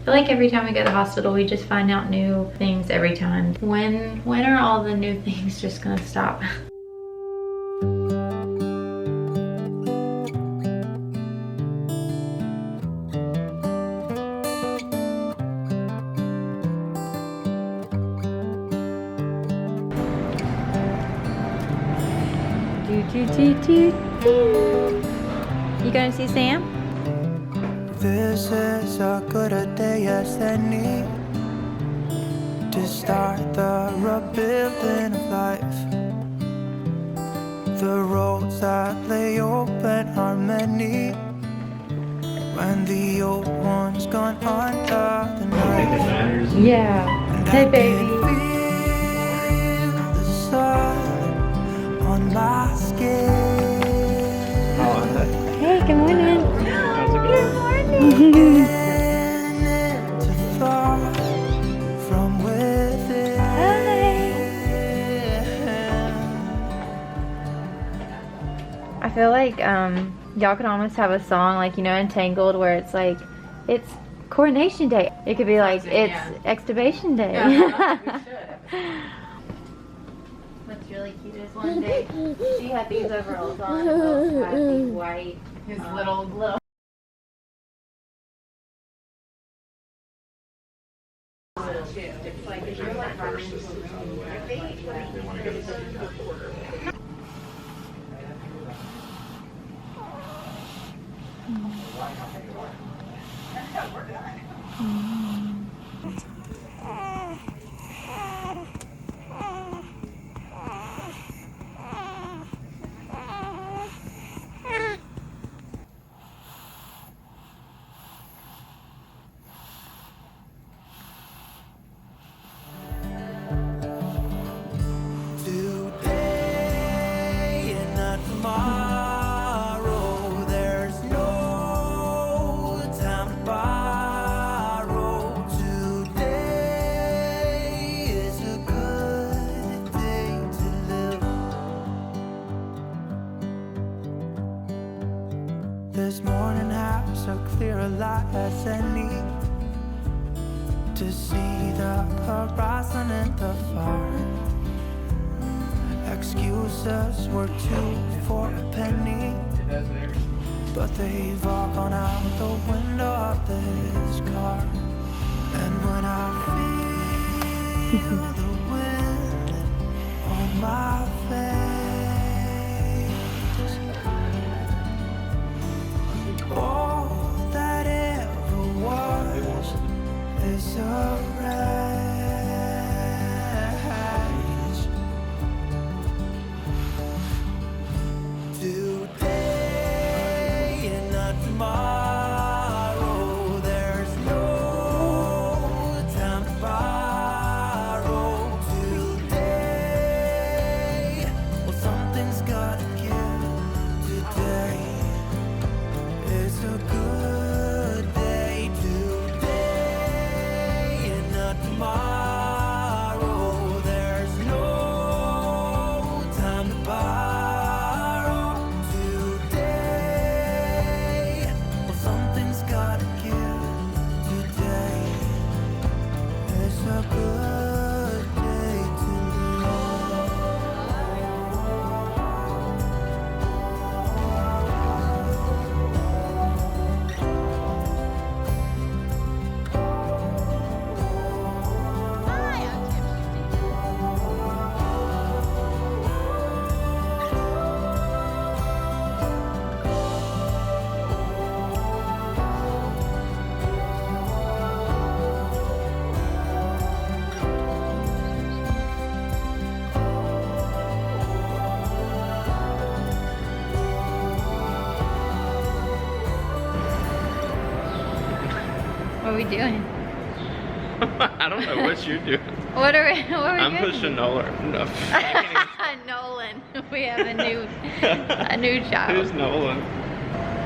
feel like every time we go to the hospital, we just find out new things every time. When are all the new things just gonna stop? You going to see Sam? This is as good a day as any to start the rebuilding of life. The roads that lay open are many when the old one's gone under the knife. Yeah. Hey, baby. Feel the sun on my skin. Hey, good morning. How's it going? Good morning. To thought from within. I feel like y'all could almost have a song like, you know, Entangled, where it's like, it's coronation day. It could be like, it's extubation day. Yeah, we should. What's really cute is one day she had these overalls on and Will had these white, His little. It's like, if you're like running to Today and not tomorrow. There's no time to borrow. Today is a good day to live. This morning has so clear a light as any to see the horizon in the far. Excuses were two for a penny, but they've all gone out the window of this car. And when I feel the wind on my face, all that ever was is a wreck. Today and not tomorrow. There's no time to borrow. Today, well, something's gotta give. Today is a good day. Today and not tomorrow. There's no time to borrow. Something's gotta give. Today is a good day to What are we doing? I don't know what you're doing. What are we I'm doing? pushing Nolan. No. Nolan. We have a new child. Who's Nolan?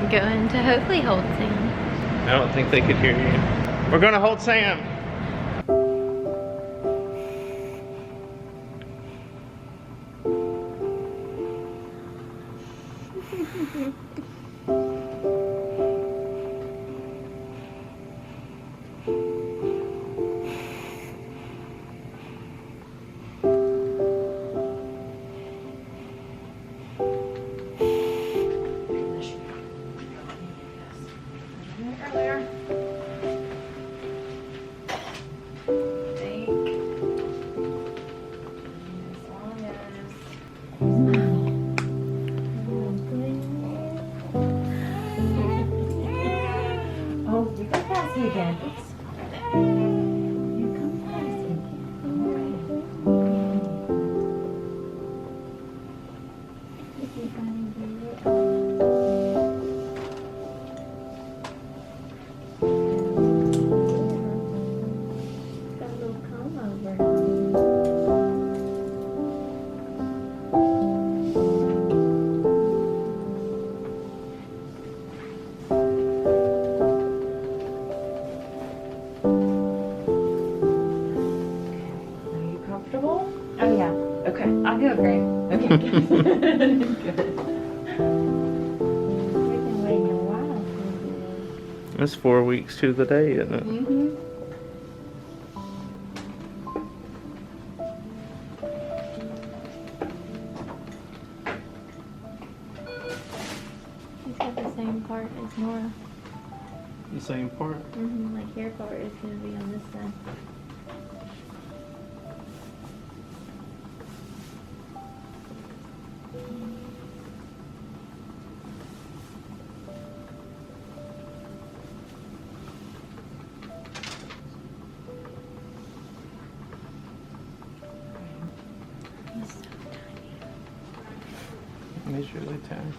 Going to hopefully hold Sam. I don't think they could hear you. We're gonna hold Sam. Oh yeah. Okay. I feel great. Okay. Good. Good. We've been waiting a while for this. It's 4 weeks to the day, isn't it? Mm-hmm. He's got the same part as Nora. The same part. Mm-hmm. Like hair part is gonna be on this side. He's so tiny. He's really tiny.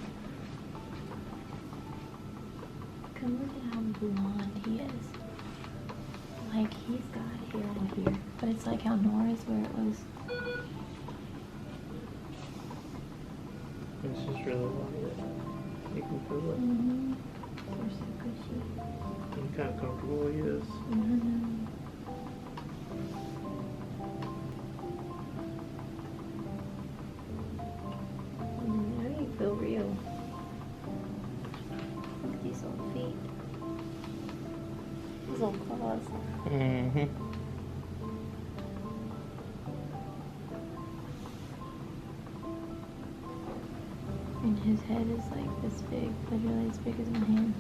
Come look at how blonde he is. Like he's got hair on here, but it's like how Nora's where it was. This is really light. You can feel it. Mm-hmm. They're so cushy. Look how comfortable he is. Mm-hmm. Now you feel real. Look at these little feet. These little claws. Mm-hmm. And his head is like this big, literally as big as my hand.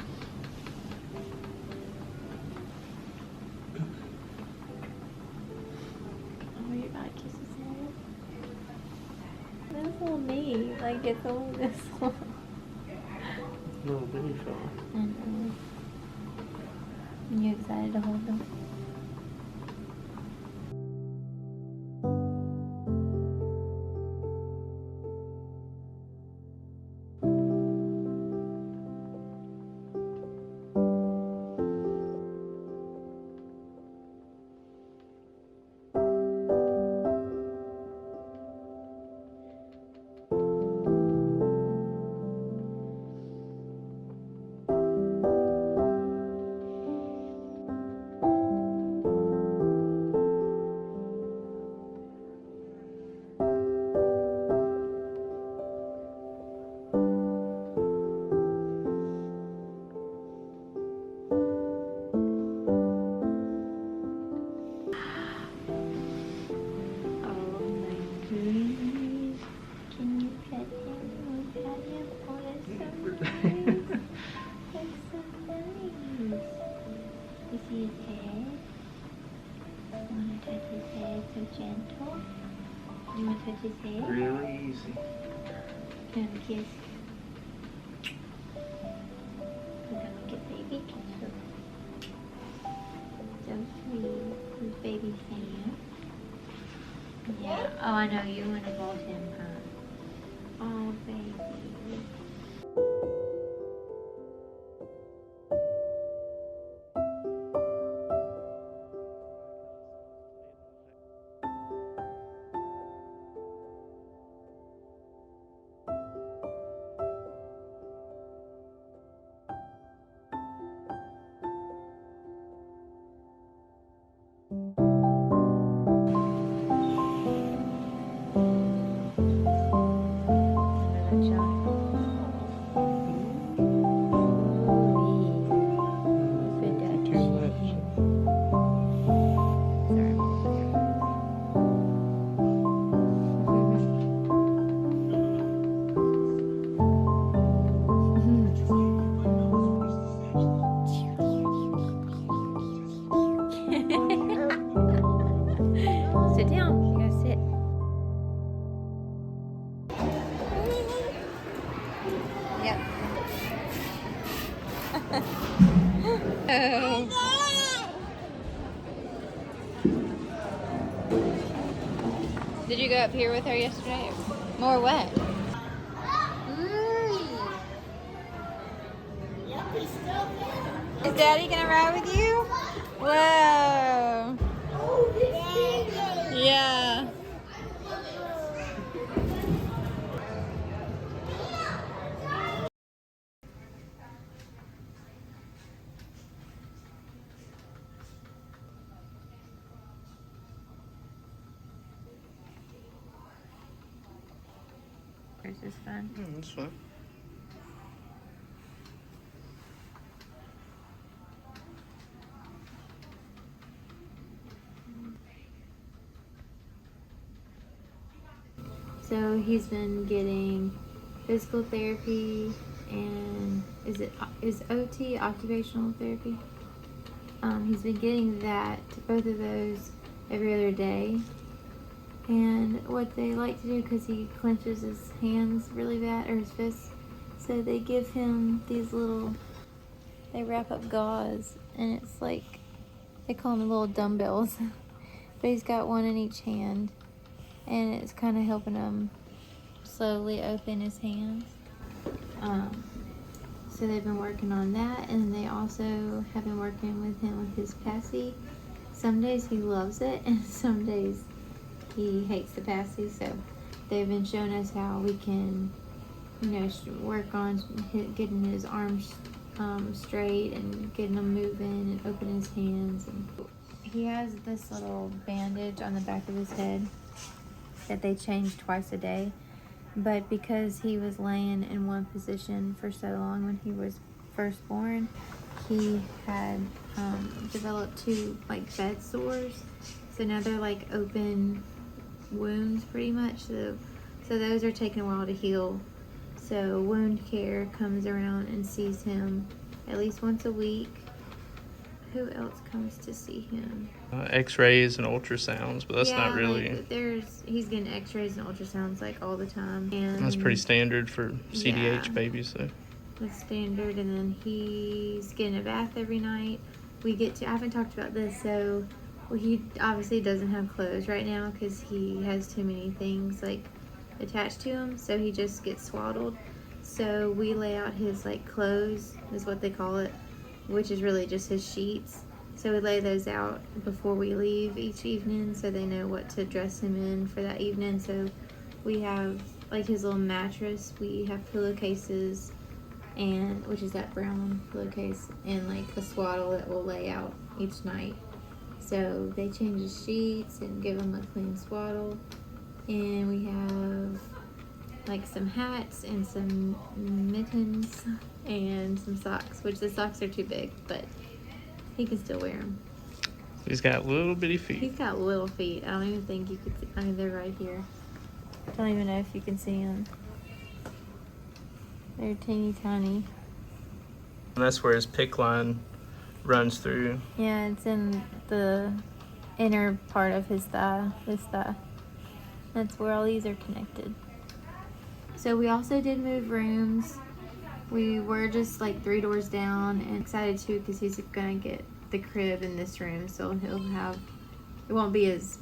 Oh, you're about to kiss his head? That's little me. Like it's all this long. Little bitty fella. And you excited to hold them? Gentle. You want to touch his head? Really easy. Give him a kiss. We're gonna get baby kiss. So sweet. Who's baby Sam? Yeah. Oh, I know you want to hold him. Oh, baby. Sit down. You gotta sit. Yep. Oh. Did you go up here with her yesterday? More wet. Is Daddy gonna ride with you? Whoa. Yeah. It's just fun. That's fun. So he's been getting physical therapy and is OT occupational therapy? He's been getting that, both of those, every other day. And what they like to do, because he clenches his hands really bad, or his fists, so they give him these little, they wrap up gauze, and it's like, they call them little dumbbells. But he's got one in each hand, and it's kind of helping him slowly open his hands. So they've been working on that, and they also have been working with him with his passy. Some days he loves it, and some days he hates the passy. So they've been showing us how we can, work on getting his arms straight and getting them moving and opening his hands. And he has this little bandage on the back of his head that they change twice a day. But because he was laying in one position for so long when he was first born, he had developed 2 bed sores. So now they're open wounds pretty much. So those are taking a while to heal. So wound care comes around and sees him at least once a week. Who else comes to see him? X-rays and ultrasounds, but that's not really. He's getting X-rays and ultrasounds all the time, and That's pretty standard for CDH babies, so. That's standard. And then he's getting a bath every night. I haven't talked about this, so he obviously doesn't have clothes right now because he has too many things attached to him, so he just gets swaddled. So we lay out his clothes, is what they call it, which is really just his sheets. So we lay those out before we leave each evening, so they know what to dress him in for that evening. So we have his little mattress, we have pillowcases, and which is that brown pillowcase, and a swaddle that we'll lay out each night. So they change his sheets and give him a clean swaddle. And we have some hats and some mittens and some socks, which the socks are too big, but he can still wear them. He's got little bitty feet. He's got little feet. I don't even think you could see. I mean, they're right here. I don't even know if you can see them. They're teeny tiny. And that's where his PICC line runs through. Yeah, it's in the inner part of his thigh, this thigh. That's where all these are connected. So we also did move rooms. We were just 3 doors down, and excited too because he's gonna get the crib in this room, so it won't be as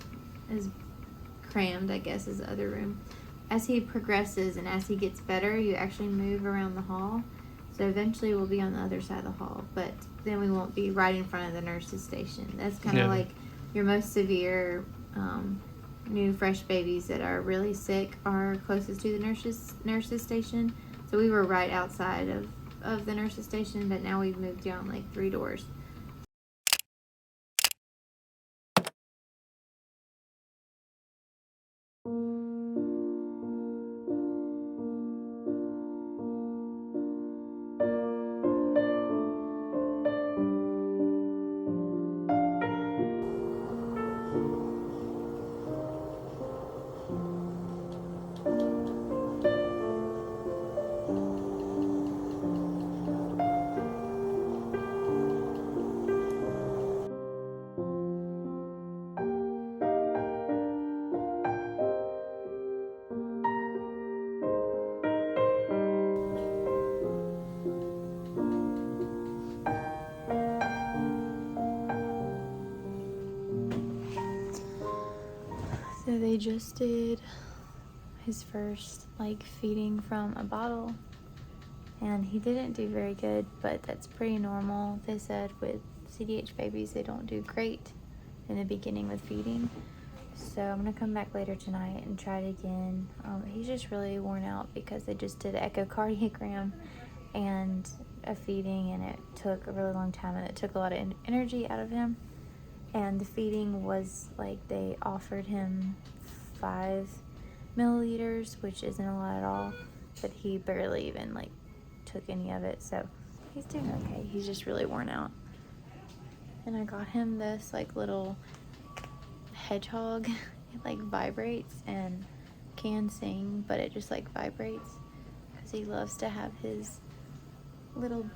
crammed, I guess, as the other room. As he progresses and as he gets better, you actually move around the hall. So eventually we'll be on the other side of the hall, but then we won't be right in front of the nurse's station. That's kind of your most severe new fresh babies that are really sick are closest to the nurse's station. So we were right outside of the nurse's station, but now we've moved down 3 doors. So they just did his first like feeding from a bottle, and he didn't do very good, but that's pretty normal. They said with CDH babies they don't do great in the beginning with feeding. So I'm gonna come back later tonight and try it again. He's just really worn out because they just did an echocardiogram and a feeding, and it took a really long time, and it took a lot of energy out of him. And the feeding was like they offered him 5 milliliters, which isn't a lot at all, but he barely even like took any of it. So he's doing okay. He's just really worn out. And I got him this like little hedgehog. It like vibrates and can sing, but it just like vibrates because he loves to have his little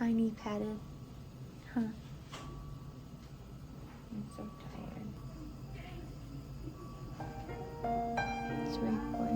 hiney padded. Huh. I'm so tired. Sweet boy.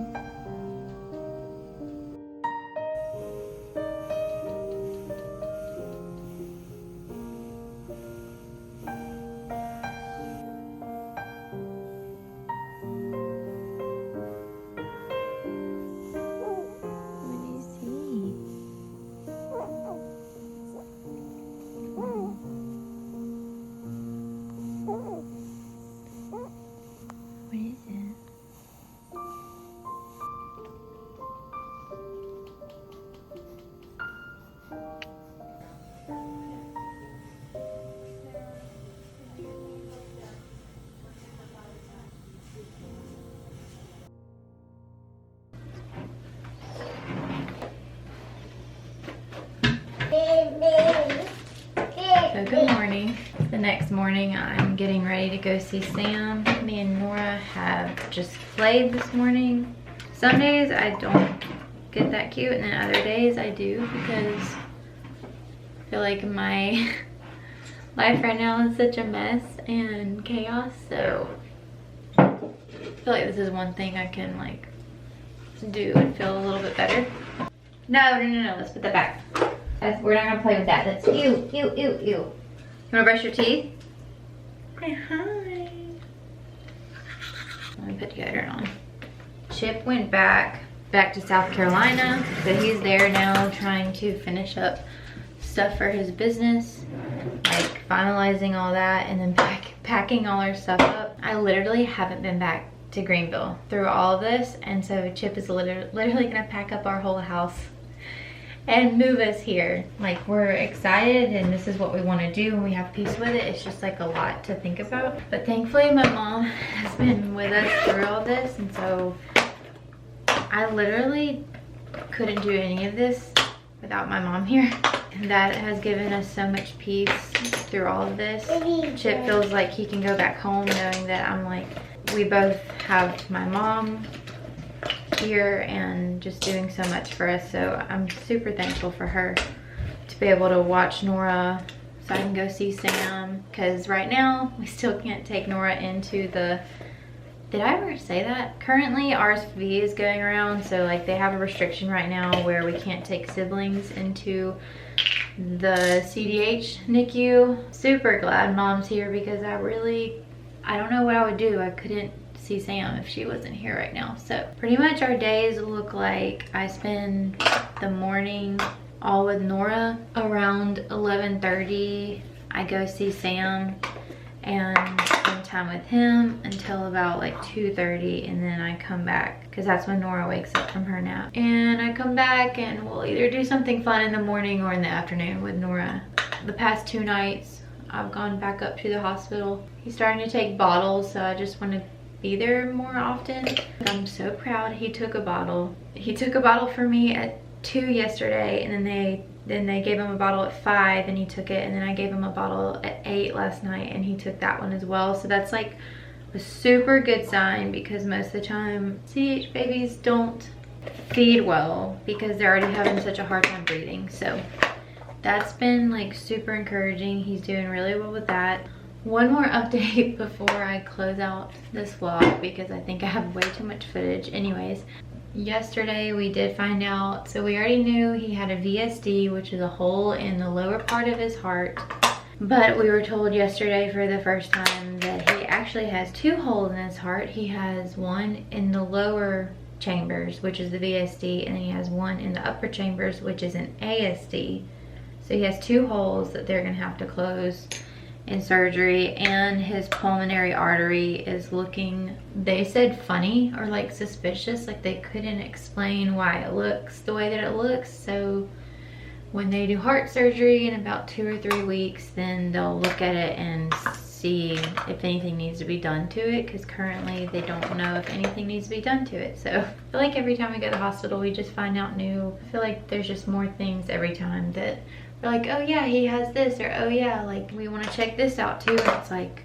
So good morning. The next morning I'm getting ready to go see Sam. Me and Nora have just played this morning. Some days I don't get that cute, and then other days I do, because I feel like my life right now is such a mess and chaos. So I feel like this is one thing I can like do and feel a little bit better. No, let's put that back. We're not gonna play with that. That's ew. You wanna brush your teeth? Hi. Let me put deodorant on. Chip went back to South Carolina, so he's there now trying to finish up stuff for his business, like finalizing all that and then packing all our stuff up. I literally haven't been back to Greenville through all of this, and so Chip is literally gonna pack up our whole house and move us here. Like, we're excited and this is what we want to do and we have peace with it. It's just like a lot to think about, but thankfully my mom has been with us through all this, and so I literally couldn't do any of this without my mom here, and that has given us so much peace through all of this. Chip feels like he can go back home knowing that I'm like, we both have my mom here and just doing so much for us. So I'm super thankful for her to be able to watch Nora so I can go see Sam, because right now we still can't take Nora into the, did I ever say that? Currently RSV is going around, so like they have a restriction right now where we can't take siblings into the CDH NICU. Super glad mom's here, because I don't know what I would do. I couldn't see Sam if she wasn't here right now. So pretty much our days look like I spend the morning all with Nora. Around 11:30 I go see Sam and spend time with him until about like 2:30, and then I come back because that's when Nora wakes up from her nap, and I come back and we'll either do something fun in the morning or in the afternoon with Nora. The past 2 nights I've gone back up to the hospital. He's starting to take bottles, so I just want to be there more often. I'm so proud. He took a bottle for me at 2 yesterday, and then they gave him a bottle at 5 and he took it, and then I gave him a bottle at 8 last night and he took that one as well. So that's like a super good sign, because most of the time CDH babies don't feed well because they're already having such a hard time breathing. So that's been like super encouraging. He's doing really well with that. One more update before I close out this vlog, because I think I have way too much footage. Anyways, yesterday we did find out, so we already knew he had a VSD, which is a hole in the lower part of his heart, but we were told yesterday for the first time that he actually has 2 holes in his heart. He has one in the lower chambers, which is the VSD, and then he has one in the upper chambers, which is an ASD. So he has 2 holes that they're gonna have to close in surgery, and his pulmonary artery is looking, they said funny or like suspicious, like they couldn't explain why it looks the way that it looks. So when they do heart surgery in about 2 or 3 weeks, then they'll look at it and see if anything needs to be done to it, because currently they don't know if anything needs to be done to it. So I feel like every time we go to the hospital we just find out new. I feel like there's just more things every time that we're like, oh yeah, he has this, or oh yeah, like we want to check this out too. And it's like,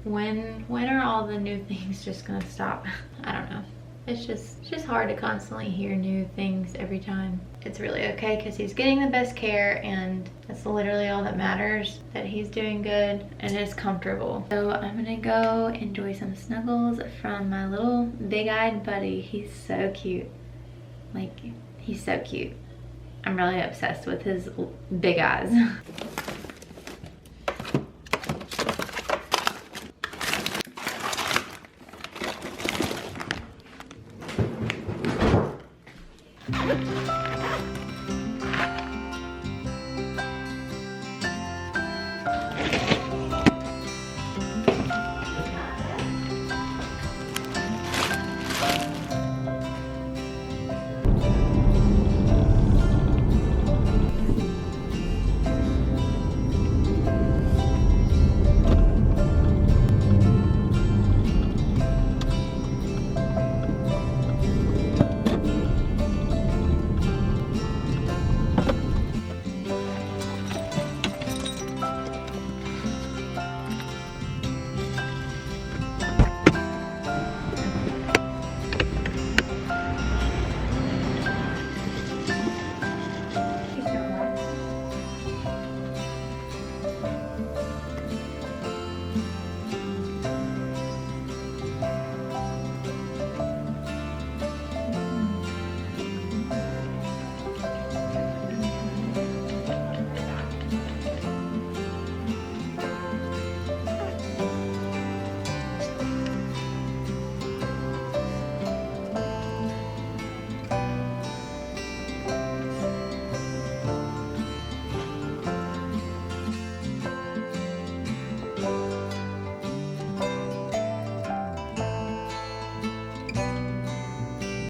when are all the new things just gonna stop? I don't know. It's just hard to constantly hear new things every time. It's really okay because he's getting the best care, and that's literally all that matters, that he's doing good and is comfortable. So I'm gonna go enjoy some snuggles from my little big-eyed buddy. He's so cute. Like, he's so cute. I'm really obsessed with his big eyes.